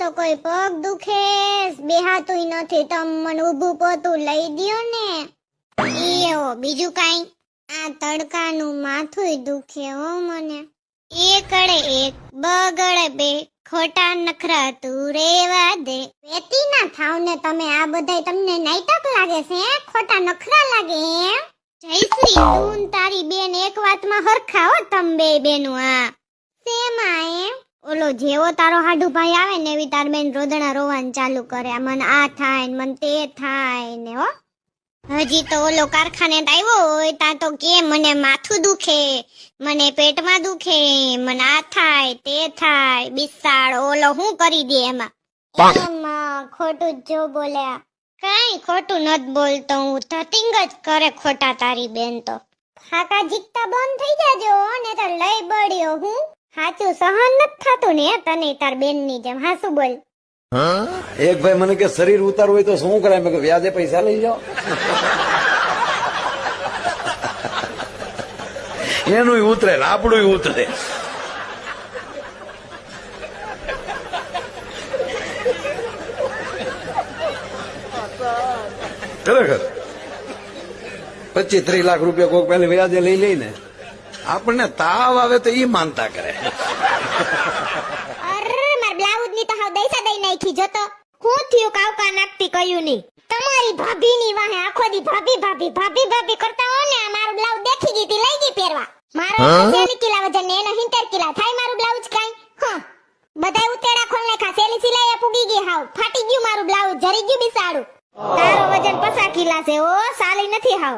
તો કોઈ પગ દુખે બેહાતુંય નથી. તમ મને ઊભું પોતું લઈ દ્યો ને. એવો બીજું કાઈ? આ તડકાનું માથુંય દુખે હો મને. એકડે એક બગડે બે ખોટા નખરા તું રેવા દે. વેતી ના થાવ ને તમે. આ બધાય તમને નાટક લાગે છે? ખોટા નખરા લાગે એમ? જયશ્રી તું તારી બેન એક વાતમાં હરખા હો તમ બે બેનું. આ શેમાં એમ? ઓલો જેવો તારો હાડુ ભાઈ આવે ને એવી તાર બેન રોદણા રોવાનું ચાલુ કરે. મને આ થાય ને મને તે થાય ને. હો હજી તો ઓલો કારખાને આવ્યો હોય તા તો કે મને માથું દુખે, મને પેટમાં દુખે, મને આ થાય તે થાય. બિસાડ ઓલો હું કરી દે એમાં? ખોટું જો બોલ્યા. કઈ ખોટું નત બોલતો હું. ધતિંગ જ કરે ખોટા તારી બેન તો. ખાકા જીકતા બંધ થઈ જાજો ને તો લઈ બળ્યો હું. હાચું સહન નત થાતું ને તને તાર બેન ની જેમ. હાસુ બોલ. એક ભાઈ મને કે શરીર ઉતારવું હોય તો શું કરાય? મેં કહ્યું વ્યાજે પૈસા લઈ જાઓ. એનું ઉતરે ને આપણું ઉતરે. ખરેખર 25-30 લાખ રૂપિયા કોઈક પહેલે વ્યાજે લઈ લઈને આપણને તાવ આવે તો ઈ માનતા કરે. બ્લાઉઝ ની તો હાવ દઈસા દઈ નાખી. જોતો હું થયું કાવકા નાખતી કયું ની. તમારી ભાભી ની વાહે આખો દી ભાભી ભાભી ભાભી ભાભી કરતા હો ને. મારું બ્લાઉઝ દેખી ગઈ તી લઈ ગઈ પહેરવા. મારો 70 કિલા વજન ને એનો 70 કિલા થાય મારું બ્લાઉઝ કાઈ. હા બધાય ઉતેડા ખોલ નાખા. સેલી સિલાઈ પૂગી ગઈ. હાવ ફાટી ગયું મારું બ્લાઉઝ. જરી ગયું બિસાડું. તારો વજન 50 કિલા છે. ઓ સાલી નથી હાવ.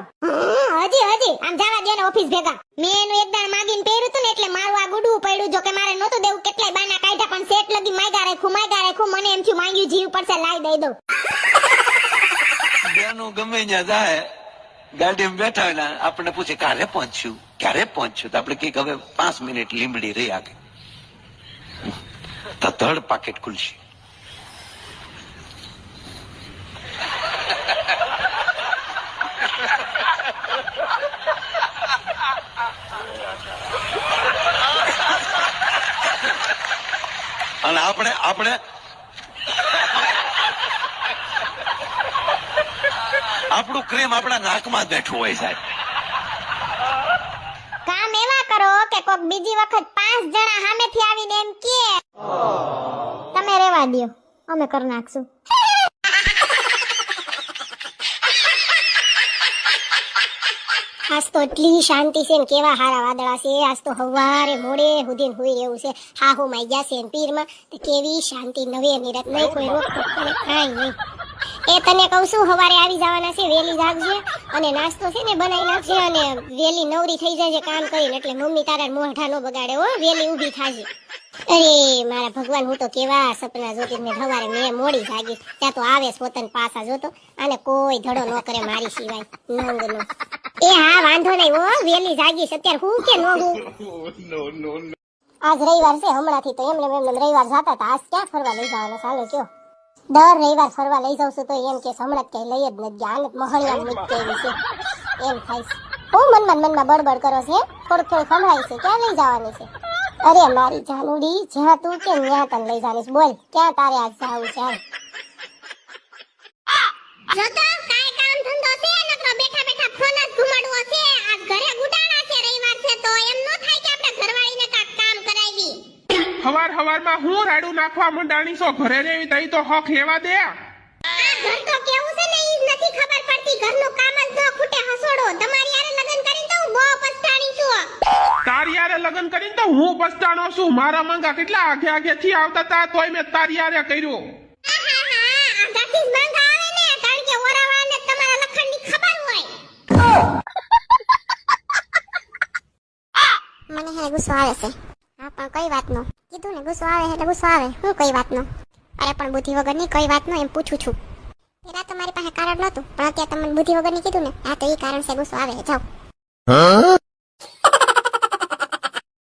હજી આમ જવા દે ને ઓફિસ ભેગા. મેં એનું એક દાણ માગીને પહેર્યું તું ને એટલે મારું આ ગુડવું પડ્યું. જો કે મારે નહોતું દેવું. કેટલાય બાના કાઢ્યા પણ સેટ લગી માગ્યા રાખું. મને એમ થયું માંગ્યું જીવ પડશે લાઈ દઈ દઉં. બેનું ગમે ત્યાં જાય ગાડીમાં બેઠા હોય ને આપણે પૂછે ક્યારે પહોંચ્યું તો આપણે કઈક હવે 5 મિનિટ લીમડી રહી આગે તો ધડ પાકેટ ખુલશે. અને આપણે આપણું ક્રેમ આપણા નાકમાં બેઠું હોય સાહેબ. કામ એવા કરો કે કોક બીજી વખત 5 જણા સામેથી આવીને એમ કે તમે રેવા દ્યો અમે કરી નાખશું. આજ તો એટલી શાંતિ છે ને કેવા હારા વાદળા છે. આજ તો હવારે મોડે સુધી હુઈ રહેવું છે. હાહુ માઈ ગયા છે પીરમાં તો કેવી શાંતિ. નવે નિરાત નહીં કોઈ રોક કાંઈ નહીં. એ તને કહું છું હવારે આવી જવાના છે. વેલી જાગજે અને નાસ્તો છે ને બનાવી નાખજે અને વેલી નવરી થઈ જાય કામ કરીને. એટલે મમ્મી તારા મોઢા નો બગાડે હો. વેલી ઊભી થાજે. અરે મારા ભગવાન હું તો કેવા સપના જોતી ને સવારે મેં મોડી જાગી ત્યાં તો આવે પોતાના પાસા જોતો. અને કોઈ ધડો ન કરે મારી સિવાય નંગનો. એ હા વાંધો નહીં હો. વેલી જાગીશ અત્યારે હું કે નો હું. આજ રવિવાર છે. હમણાંથી તો એમને રવિવાર જતા હતા. આજ ક્યાં ફરવા લઈ જવાના? ચાલો કયો દર રવિવાર ફરવા લઈ જાઉં છું તો એમ કે હમણાં કઈ લઈ જ નથી ગયા. આને મહણિયા મૂકી એવી છે એમ થાય છે. હું મનમાં બડબડ કરો છે. થોડું સંભળાય છે. ક્યાં લઈ જવાની છે? અરે મારી જાનુડી જ્યાં તું કે ત્યાં તને લઈ જવાની. બોલ ક્યાં તારે આજ જાવું છે? જોતા કાઈ કામ ધંધો છે નકરો બેઠા બેઠા ફોન જ ઘુમાડવો છે. આજ ઘરે ગુડાણા છે. રવિવાર છે તો એમ નો થાય કે આપણે ઘરવાળીને કાક કામ કરાવી. હવારમાં હું રાડું નાખવા મંડાણી છો? ઘરે રેવી તઈ તો હક લેવા દે. આ ઘર તો કેવું છે ને ઈ નથી ખબર પડતી. ઘરનું કામ જ ન ખૂટે હસોડો. તમારી યારે લગન કરીને તો હું બહુ પસ્તાણી છું. તારી યારે લગન કરીને તો હું પસ્તાણો છું. મારા મંગા કેટલા આગે થી આવતા તા તોય મેં તારી યારે કર્યું. આગાથી જ માંગા આવે ને કારણ કે ઓરાવાળાને તમારા લખણની ખબર હોય. મને હે ગુસ્સો આવે છે. હા પણ કઈ વાતનો કીધું ને ગુસ્સો આવે એટલે ગુસ્સો આવે. હું કઈ વાતનો? અરે પણ બુદ્ધિ વગરની કઈ વાતનો એમ પૂછું છું. પેલા તમારી પાસે કારણ નહોતું પણ અત્યારે તમને બુદ્ધિ વગરની કીધું ને. હા તો એ કારણ છે ગુસ્સો આવે. જાઓ.